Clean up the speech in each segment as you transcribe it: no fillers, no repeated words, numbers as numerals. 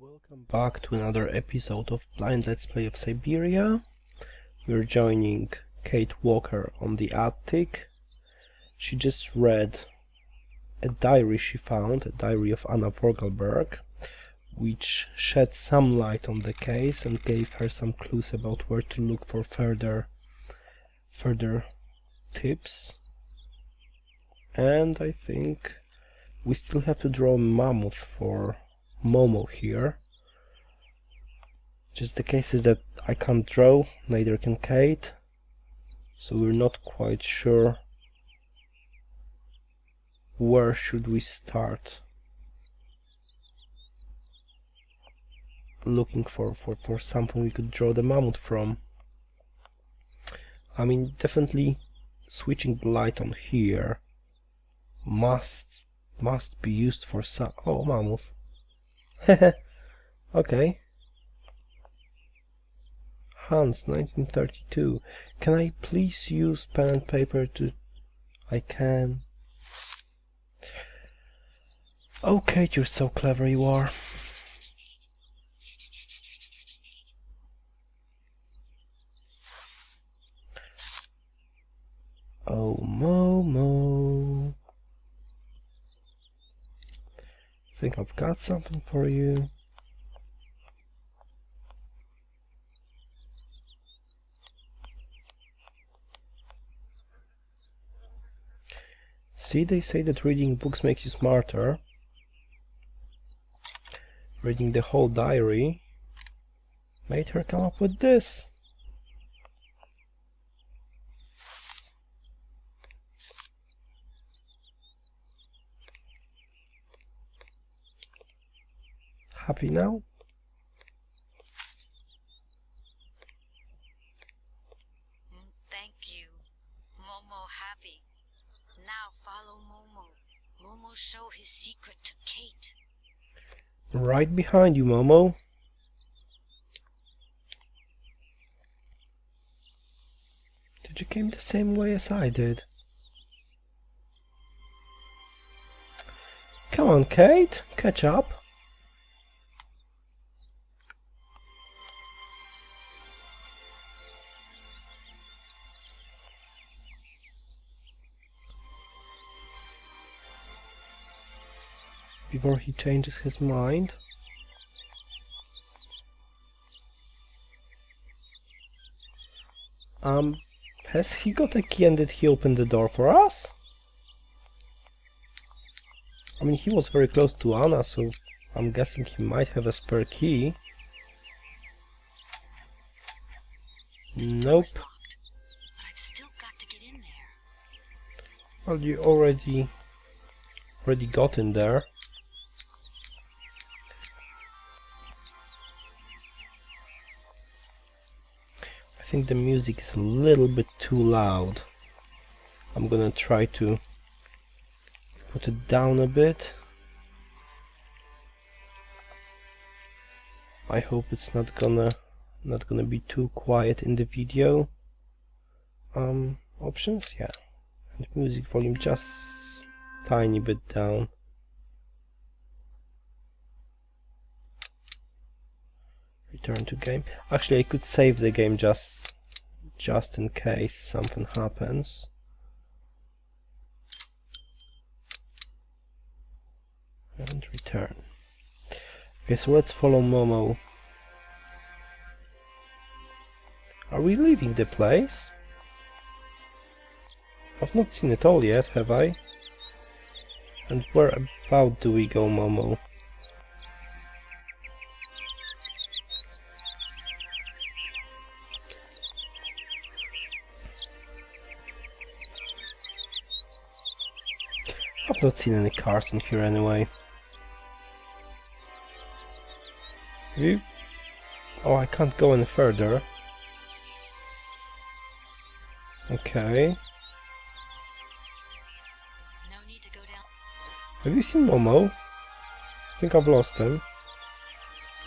Welcome back to another episode of Blind Let's Play of Syberia. We're joining Kate Walker on the attic. She just read a diary she found, a diary of Anna Vogelberg, which shed some light on the case and gave her some clues about where to look for further tips. And I think we still have to draw a mammoth for Momo here. Just the case is that I can't draw, neither can Kate, so we're not quite sure where should we start looking for something we could draw the mammoth from. I mean, definitely switching the light on here must be used for some... Oh, mammoth. Okay. Hans, 1932. Can I please use pen and paper to... I can. Oh, Kate, you're so clever, you are. Oh, Momo. I think I've got something for you. See, they say that reading books makes you smarter. Reading the whole diary made her come up with this. Happy now? Thank you. Momo happy. Now follow Momo. Momo show his secret to Kate. Right behind you, Momo. Did you came the same way as I did? Come on, Kate, catch up. Before he changes his mind. Has he got a key and did he open the door for us? I mean, he was very close to Anna, so I'm guessing he might have a spare key. Nope. Locked, but I've still got to get in there. Well, you already got in there. I think the music is a little bit too loud. I'm gonna try to put it down a bit. I hope it's not gonna be too quiet in the video. Options, yeah, and music volume just tiny bit down. Return to game. Actually, I could save the game just in case something happens. And return. Okay, so let's follow Momo. Are we leaving the place? I've not seen it all yet, have I? And where about do we go, Momo? I've not seen any cars in here anyway. Oh, I can't go any further. Okay. No need to go down. Have you seen Momo? I think I've lost him.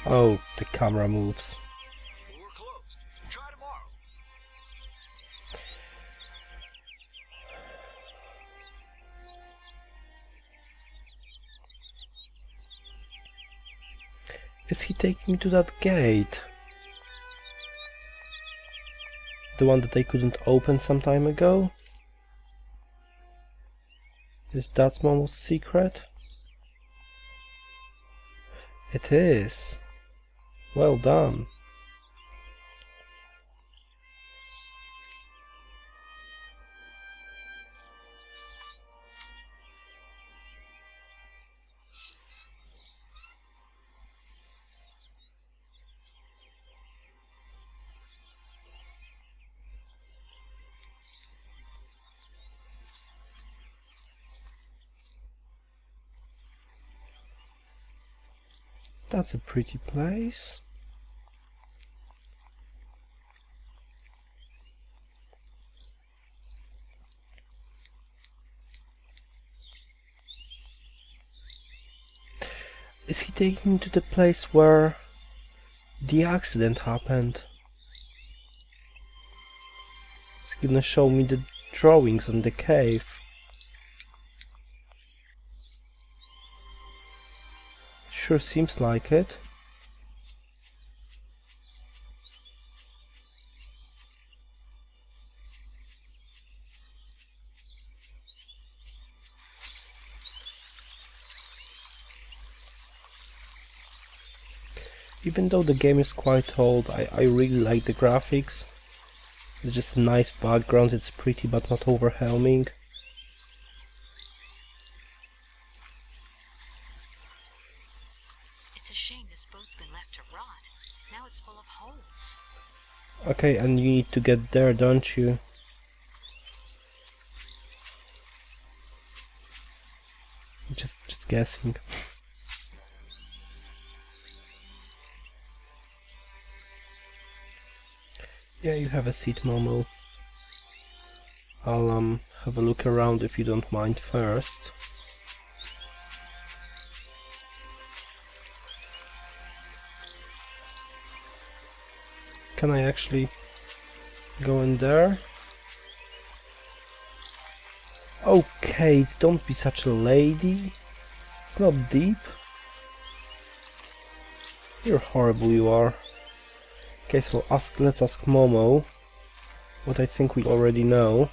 Oh, the camera moves. We're closed. Try tomorrow. Is he taking me to that gate? The one that I couldn't open some time ago? Is that Momo's secret? It is. Well done. That's a pretty place. Is he taking me to the place where the accident happened? Is he gonna show me the drawings on the cave? Sure seems like it. Even though the game is quite old, I really like the graphics. It's just a nice background, it's pretty but not overwhelming. It's a shame this boat's been left to rot. Now it's full of holes. Okay, and you need to get there, don't you? Just guessing. Yeah, you have a seat, Momo. I'll have a look around if you don't mind first. Can I actually go in there? Okay, don't be such a lady. It's not deep. You're horrible, you are. Okay, so let's ask Momo what I think we already know.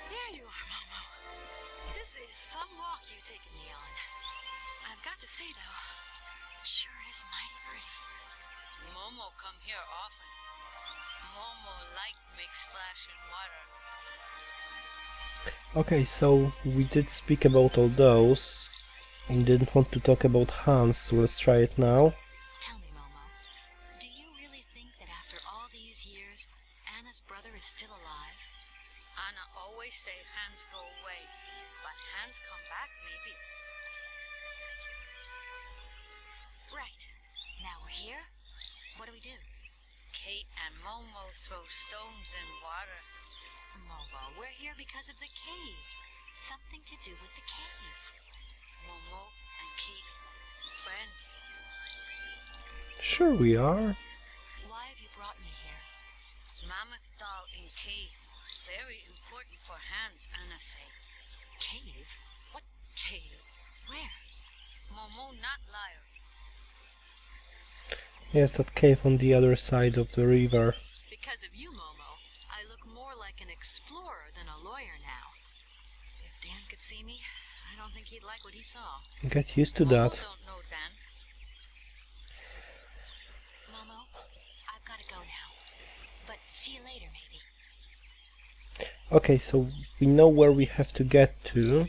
There you are, Momo. This is some walk you've taken me on. I've got to say, though, it sure is mighty pretty. Momo come here often. Momo like make splash in water. Okay, so we did speak about all those. I didn't want to talk about Hans, so let's try it now. Tell me, Momo, do you really think that after all these years, Anna's brother is still alive? Anna always say Hans go away, but Hans come back maybe. Right. Now we're here. What do we do? Kate and Momo throw stones in water. Momo, we're here because of the cave. Something to do with the cave. Momo and Kate, friends. Sure we are. Why have you brought me here? Mammoth doll in cave. Very important for Hans, Anna say. Cave? What cave? Where? Momo not liar. Yes, that cave on the other side of the river. Because of you, Momo, I look more like an explorer than a lawyer now. If Dan could see me, I don't think he'd like what he saw. Get used to Momo that. don't know Dan. Momo, I've got to go now. But see you later, maybe. Okay, so we know where we have to get to.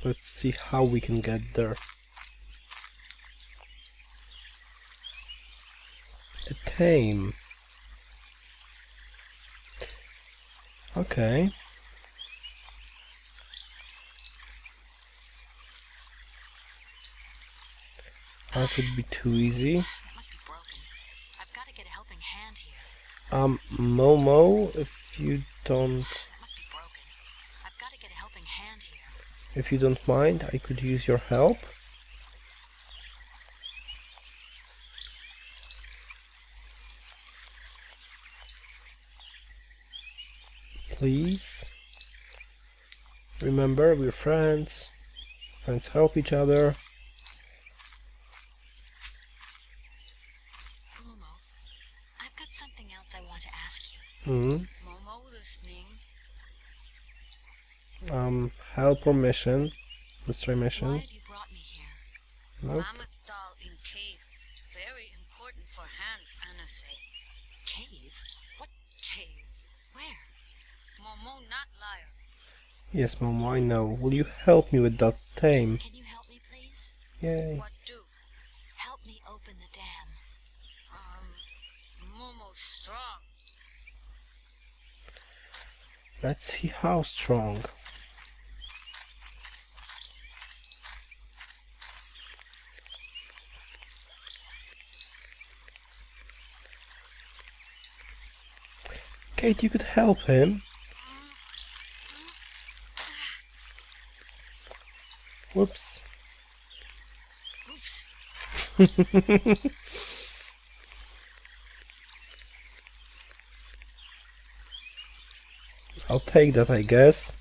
Let's see how we can get there. A tame. Okay. That would be too easy. It must be broken. I've got to get a helping hand here. Momo, if you don't... It must be broken. I've got to get a helping hand here. If you don't mind, I could use your help. Please. Remember, we're friends. Friends help each other. Momo, I've got something else I want to ask you. Hmm. Momo listening. Help or mission? Let's try mission. Why have you brought me here? Nope. Mammoth doll in cave. Very important for hands, Anna say. Cave? What cave? Where? Momo not liar. Yes, Momo, I know. Will you help me with that tame? Can you help me, please? Yay. What do? Help me open the dam. Momo's strong. Let's see how strong. Kate, you could help him. Whoops. Oops. I'll take that, I guess.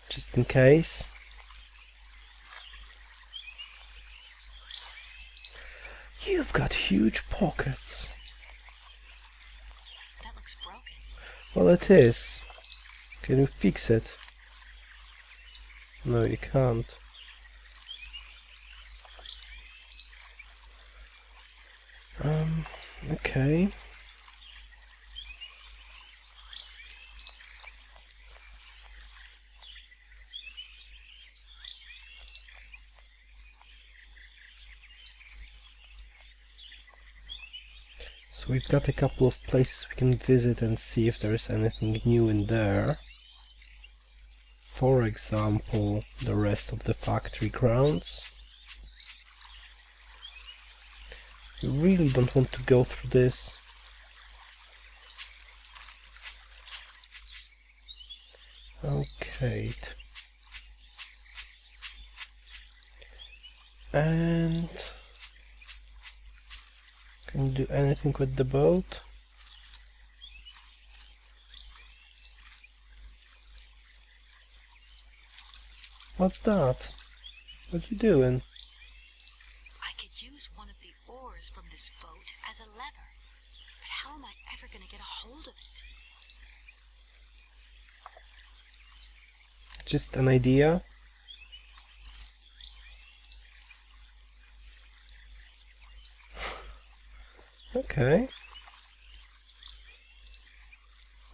Just in case. You've got huge pockets. That looks broken. Well, it is. Can you fix it? No, you can't. Okay. So we've got a couple of places we can visit and see if there is anything new in there. For example, the rest of the factory grounds. We really don't want to go through this. Okay. And can you do anything with the boat? What's that? What you doing? I could use one of the oars from this boat as a lever. But how am I ever going to get a hold of it? Just an idea? Okay.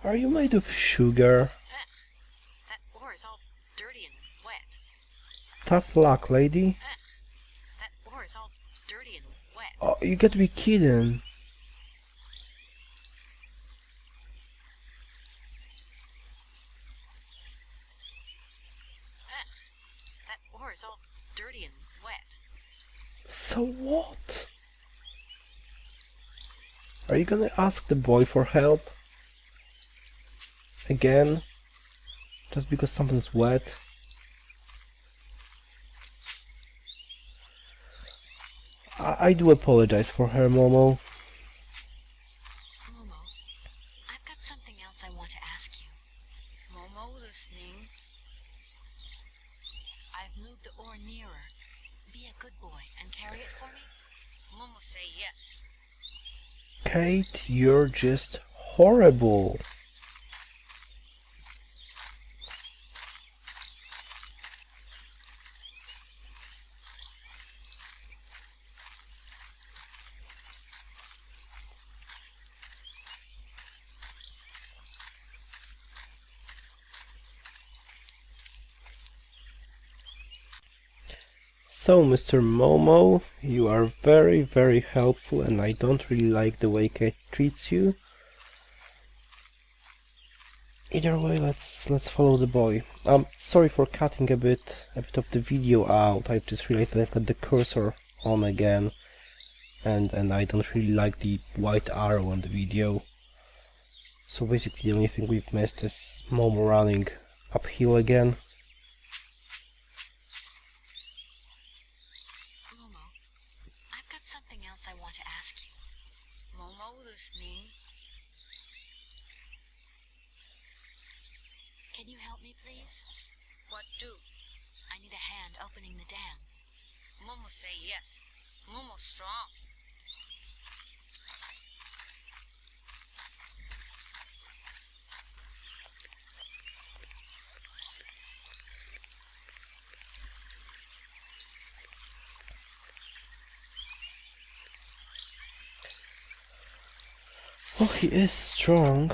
Are you made of sugar? That oar is all dirty and wet. Tough luck, lady. That oar is all dirty and wet. Oh, you got to be kidding. That oar is all dirty and wet. So what? Are you gonna ask the boy for help? Again? Just because something's wet? I do apologize for her, Momo. Momo, I've got something else I want to ask you. Momo listening. I've moved the oar nearer. Be a good boy and carry it for me? Momo say yes. Kate, you're just horrible. So, Mr. Momo, you are very, very helpful, and I don't really like the way Kate treats you. Either way, let's follow the boy. Sorry for cutting a bit of the video out. I've just realized that I've got the cursor on again, and I don't really like the white arrow on the video. So basically, the only thing we've missed is Momo running uphill again. Momo, I've got something else I want to ask you. Momo listening. Can you help me, please? What do? I need a hand opening the dam. Momo say yes. Momo strong. Oh, he is strong.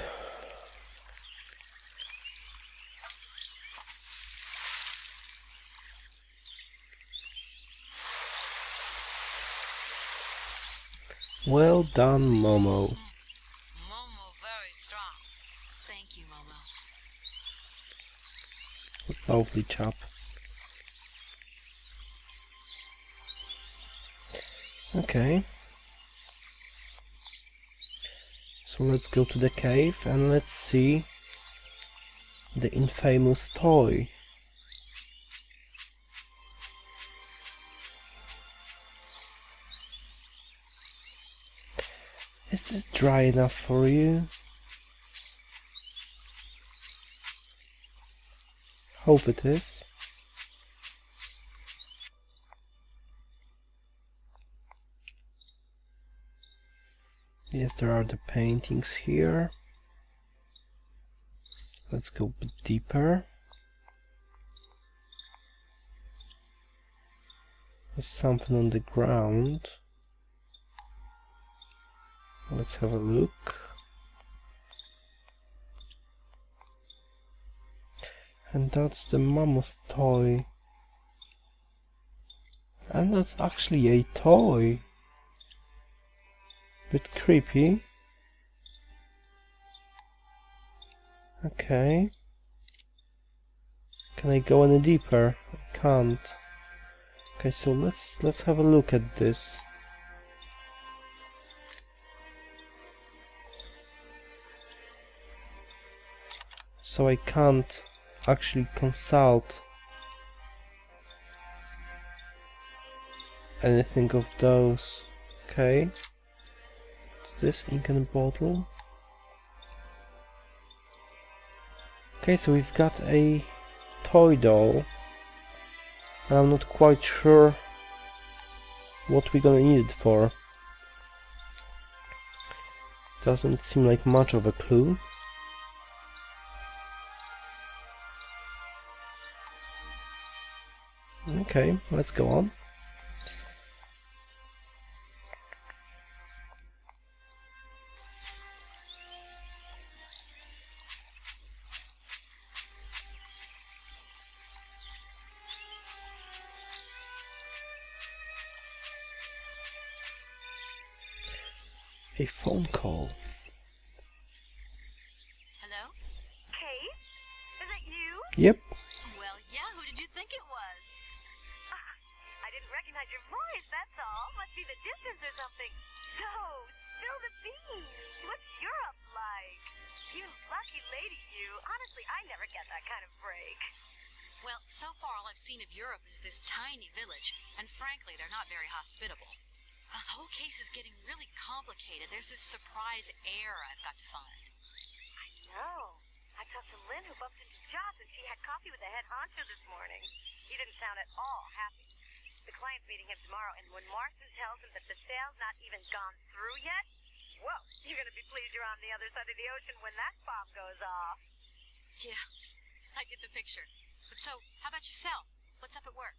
Well done, Momo. Momo very strong. Thank you, Momo. Lovely chap. Okay. So let's go to the cave and let's see the infamous toy. Is this dry enough for you? Hope it is. Yes, there are the paintings here. Let's go a bit deeper. There's something on the ground. Let's have a look. And that's the mammoth toy. And that's actually a toy. Bit creepy. Okay. Can I go any deeper? I can't. Okay, so let's have a look at this. So I can't actually consult anything of those. Okay. What's this ink in a bottle? Okay, so we've got a toy doll. I'm not quite sure what we're gonna need it for. Doesn't seem like much of a clue. Okay, let's go on. A phone call. Hello? Kate? Is it you? Yep. Well, yeah, who did you think it was? I didn't recognize your voice, that's all. Must be the distance or something. So, spill the beans. What's Europe like? You lucky lady, you. Honestly, I never get that kind of break. Well, so far all I've seen of Europe is this tiny village, and frankly, they're not very hospitable. The whole case is getting really complicated. There's this surprise heir I've got to find. I know. I talked to Lynn, who bumped into Joss, and she had coffee with the head honcho this morning. He didn't sound at all happy. The client's meeting him tomorrow, and when Marston tells him that the sale's not even gone through yet, whoa, you're going to be pleased you're on the other side of the ocean when that bomb goes off. Yeah, I get the picture. But so, how about yourself? What's up at work?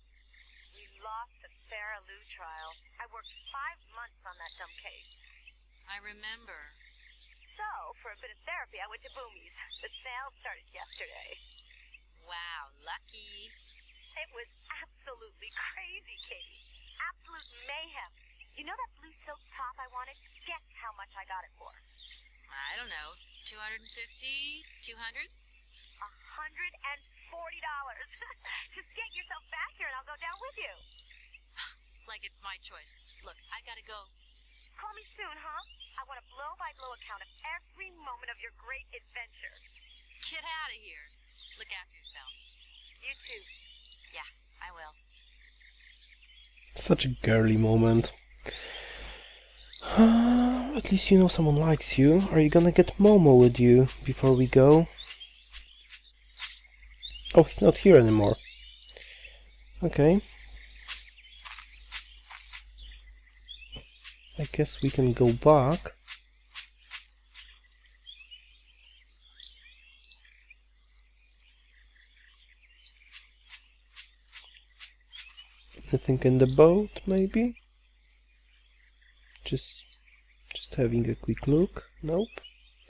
We lost the Farah Lou trial. I worked 5 months on that dumb case. I remember. So, for a bit of therapy, I went to Boomie's. The sale started yesterday. Wow, lucky. It was absolutely crazy, Katie. Absolute mayhem. You know that blue silk top I wanted? Guess how much I got it for? I don't know, 250, 200? $140. Just get yourself back here and I'll go down with you. Like it's my choice. Look, I gotta go. Call me soon, huh? I want a blow-by-blow account of every moment of your great adventure. Get out of here. Look after yourself. You too. Yeah, I will. Such a girly moment. At least you know someone likes you. Are you gonna get Momo with you before we go? Oh, he's not here anymore. Okay. I guess we can go back. Anything in the boat, maybe? Just having a quick look. Nope.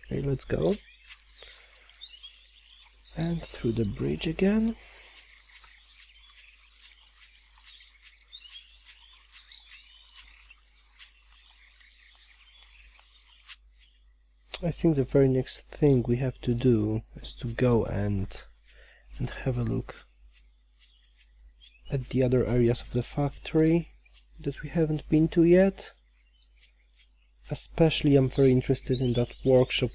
Okay, let's go. And through the bridge again. I think the very next thing we have to do is to go and have a look at the other areas of the factory that we haven't been to yet. Especially I'm very interested in that workshop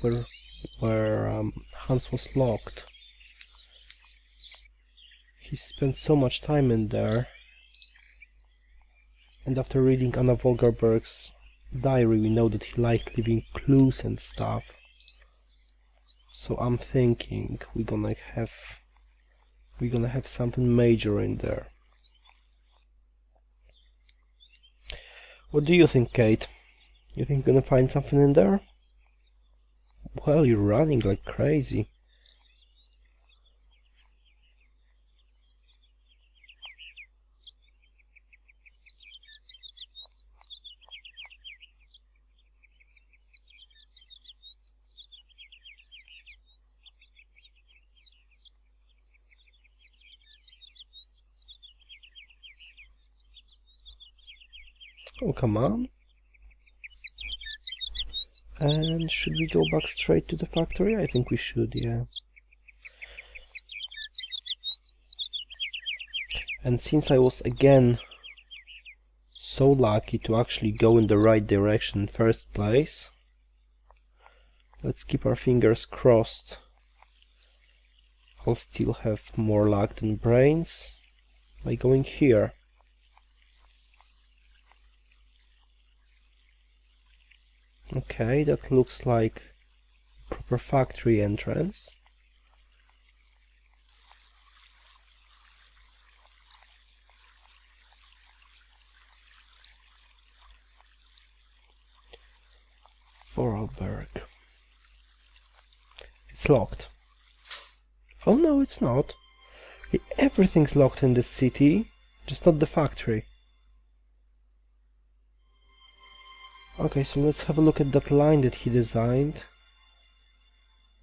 where Hans was locked. He spent so much time in there, and after reading Anna Volgerberg's diary we know that he liked leaving clues and stuff. So I'm thinking we're gonna have something major in there. What do you think, Kate? You think you're gonna find something in there? Well, you're running like crazy. Oh, come on. And should we go back straight to the factory? I think we should, yeah. And since I was again so lucky to actually go in the right direction in first place, let's keep our fingers crossed. I'll still have more luck than brains by going here. Okay, that looks like a proper factory entrance. Vorarlberg. It's locked. Oh no, it's not. Everything's locked in this city, just not the factory. Okay, so let's have a look at that line that he designed.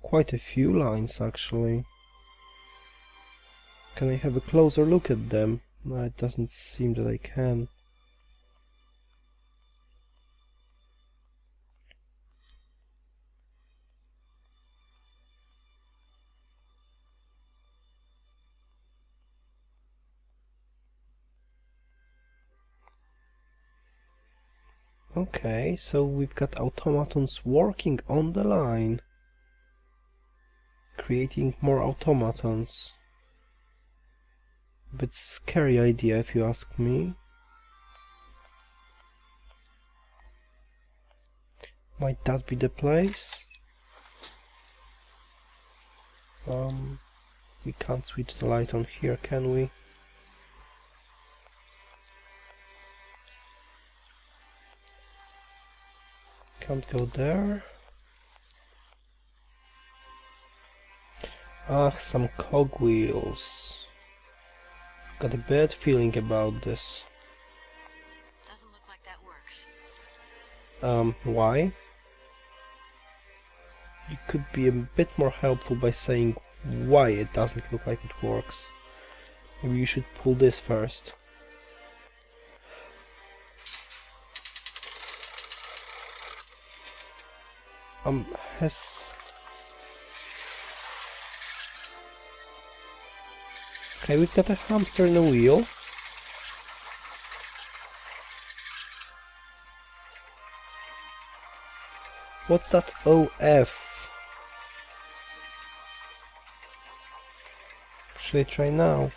Quite a few lines, actually. Can I have a closer look at them? No, it doesn't seem that I can. Okay, so we've got automatons working on the line, creating more automatons. Bit scary idea if you ask me. Might that be the place? We can't switch the light on here, can we? Can't go there. Ah, some cogwheels. Got a bad feeling about this. Doesn't look like that works. Why? You could be a bit more helpful by saying why it doesn't look like it works. Maybe you should pull this first. Okay, we've got a hamster in a wheel. What's that OF? Should I try now?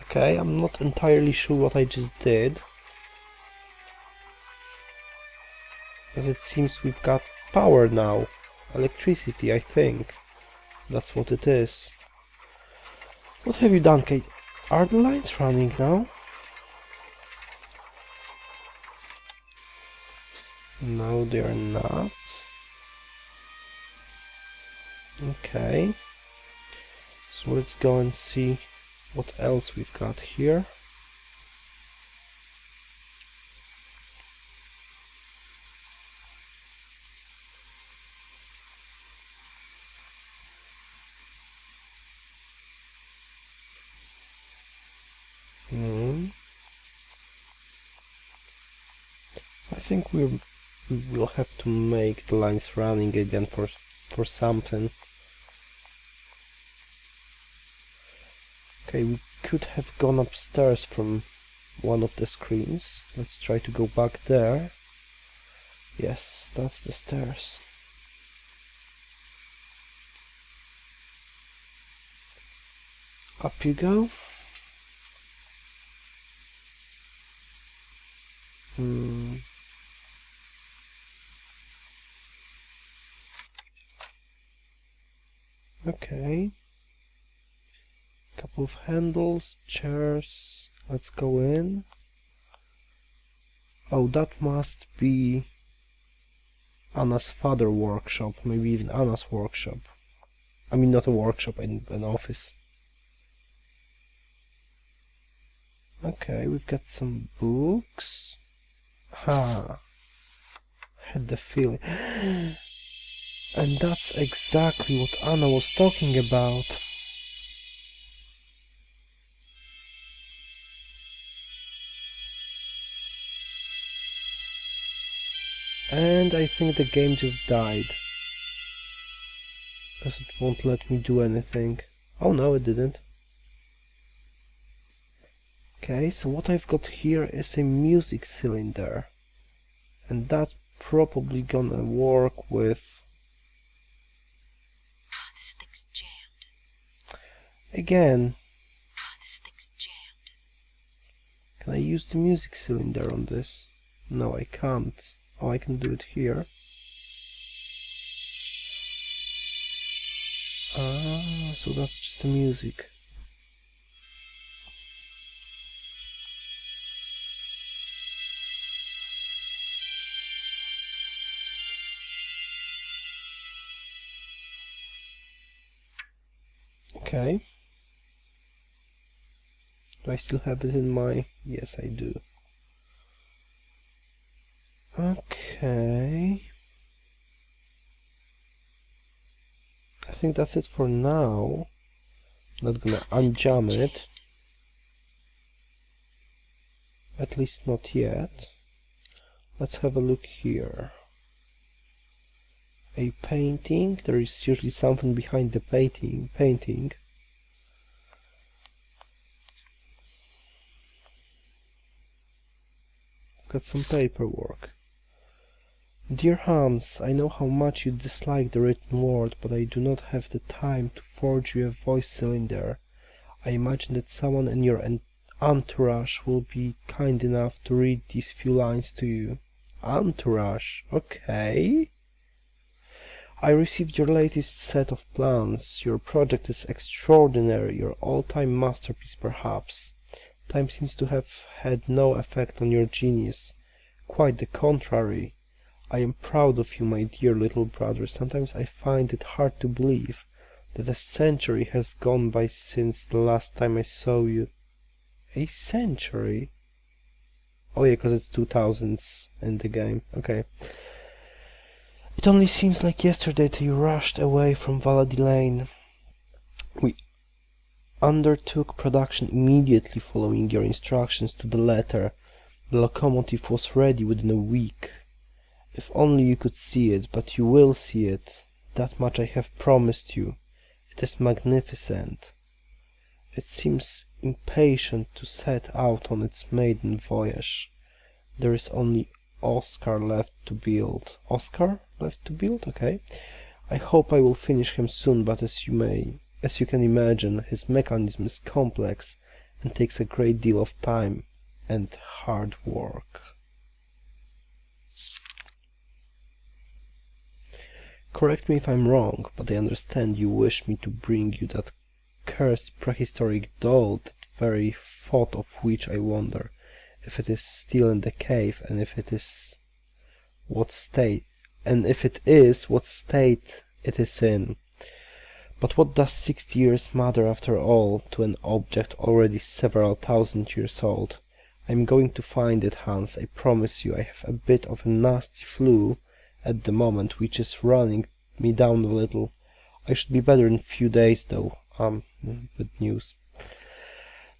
Okay, I'm not entirely sure what I just did. But it seems we've got power now. Electricity, I think. That's what it is. What have you done, Kate? Are the lights running now? No, they are not. Okay. So let's go and see what else we've got here. I think we will have to make the lines running again for something. Okay, we could have gone upstairs from one of the screens. Let's try to go back there. Yes, that's the stairs. Up you go. Okay. Couple of handles, chairs. Let's go in. Oh, that must be Anna's father workshop, maybe even Anna's workshop. I mean, not a workshop, an office. Okay, we've got some books. Ha! Had the feeling. And that's exactly what Anna was talking about. And I think the game just died. Because it won't let me do anything. Oh no, it didn't. Okay, so what I've got here is a music cylinder. And that's probably gonna work with... This thing's jammed. Again, This thing's jammed. can I use the music cylinder on this? No, I can't. Oh, I can do it here. Ah, so that's just the music. Okay. Do I still have it in my... Yes, I do. Okay. I think that's it for now. Not gonna unjam it. At least not yet. Let's have a look here. A painting. There is usually something behind the painting. Got some paperwork. Dear Hans, I know how much you dislike the written word, but I do not have the time to forge you a voice cylinder. I imagine that someone in your entourage will be kind enough to read these few lines to you. Entourage, okay. I received your latest set of plans. Your project is extraordinary, your all-time masterpiece perhaps. Time seems to have had no effect on your genius. Quite the contrary. I am proud of you, my dear little brother. Sometimes I find it hard to believe that a century has gone by since the last time I saw you. A century? Oh yeah, because it's 2000s in the game. Okay. It only seems like yesterday that you rushed away from Valady Lane. We undertook production immediately following your instructions to the letter. The locomotive was ready within a week. If only you could see it, but you will see it. That much I have promised you. It is magnificent. It seems impatient to set out on its maiden voyage. There is only Oscar left to build. Oscar left to build? Okay. I hope I will finish him soon, but as you can imagine, his mechanism is complex and takes a great deal of time and hard work. Correct me if I'm wrong, but I understand you wish me to bring you that cursed prehistoric doll, that very thought of which I wonder if it is still in the cave, and if it is, what state it is in. But what does 60 years matter after all to an object already several thousand years old? I'm going to find it, Hans, I promise you. I have a bit of a nasty flu at the moment, which is running me down a little. I should be better in a few days, though. Good news.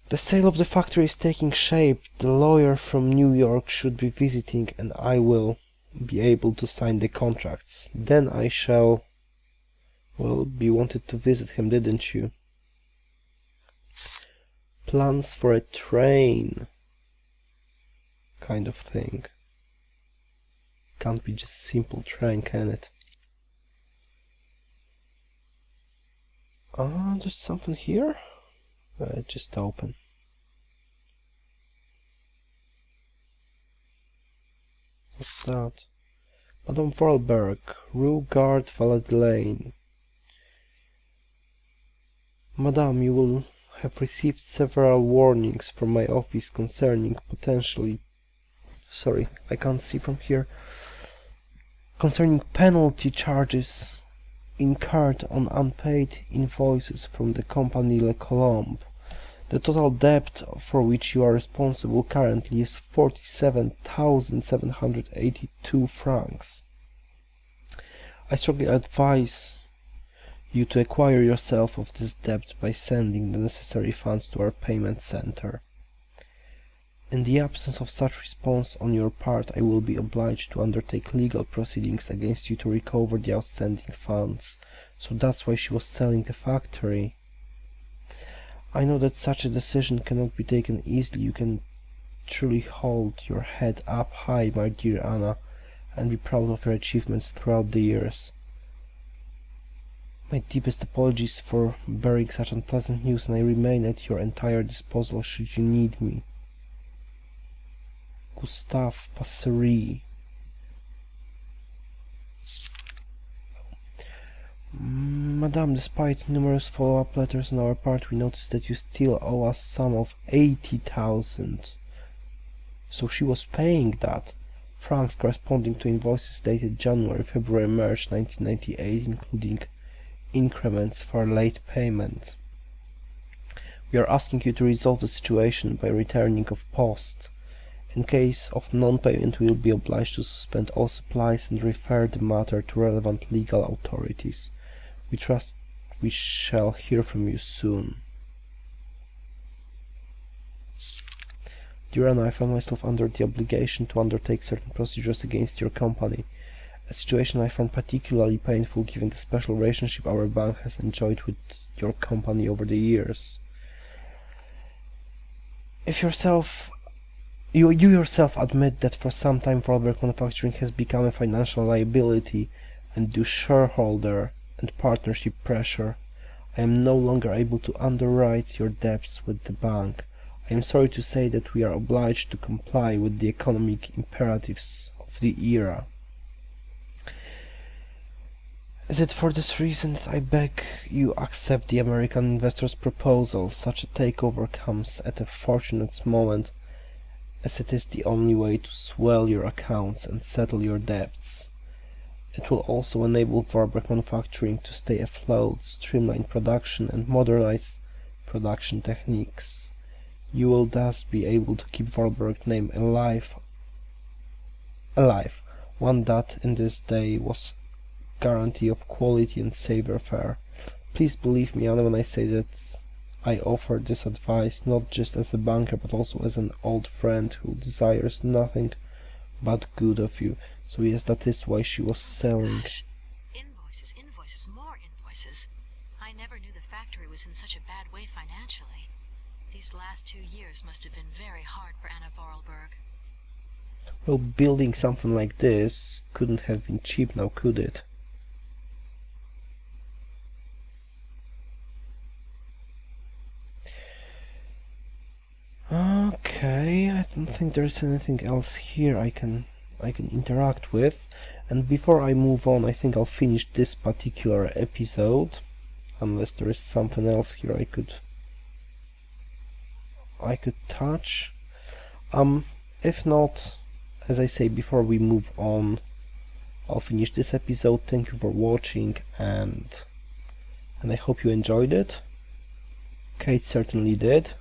The sale of the factory is taking shape. The lawyer from New York should be visiting, and I will be able to sign the contracts. Then I shall... Well, you wanted to visit him, didn't you? Plans for a train kind of thing. Can't be just simple train, can it? There's something here? Just open. What's that? Madame Vorarlberg, Rue Garde Valet Lane. Madame, you will have received several warnings from my office concerning potentially... Sorry, I can't see from here. Concerning penalty charges incurred on unpaid invoices from the company Le Colombe. The total debt for which you are responsible currently is 47,782 francs. I strongly advise you to acquire yourself of this debt by sending the necessary funds to our payment center. In the absence of such response on your part, I will be obliged to undertake legal proceedings against you to recover the outstanding funds. So that's why she was selling the factory. I know that such a decision cannot be taken easily. You can truly hold your head up high, my dear Anna, and be proud of your achievements throughout the years. My deepest apologies for bearing such unpleasant news, and I remain at your entire disposal should you need me. Gustave Passerie. Madame, despite numerous follow-up letters on our part, we noticed that you still owe us sum of 80,000. So she was paying that. Francs corresponding to invoices dated January, February, March 1998, including increments for late payment. We are asking you to resolve the situation by returning of post. In case of non-payment, we will be obliged to suspend all supplies and refer the matter to relevant legal authorities. We trust we shall hear from you soon. Dear Anna, I found myself under the obligation to undertake certain procedures against your company, a situation I find particularly painful given the special relationship our bank has enjoyed with your company over the years. You yourself admit that for some time Vorarlberg Manufacturing has become a financial liability, and due shareholder and partnership pressure, I am no longer able to underwrite your debts with the bank. I am sorry to say that we are obliged to comply with the economic imperatives of the era. Is it for this reason that I beg you accept the American investor's proposal? Such a takeover comes at a fortunate moment, as it is the only way to swell your accounts and settle your debts. It will also enable Vorarlberg Manufacturing to stay afloat, streamline production, and modernize production techniques. You will thus be able to keep Vorarlberg's name alive, one that in this day was guarantee of quality and savoir-faire. Please believe me, Anna, when I say that I offer this advice not just as a banker, but also as an old friend who desires nothing but good of you. So yes, that is why she was selling. Gosh, invoices, more invoices. I never knew the factory was in such a bad way financially. These last 2 years must have been very hard for Anna Vorarlberg. Well, building something like this couldn't have been cheap now, could it? Okay, I don't think there's anything else here I can interact with. And before I move on, I think I'll finish this particular episode, unless there is something else here I could touch. If not, as I say, before we move on, I'll finish this episode. Thank you for watching, and I hope you enjoyed it. Kate certainly did.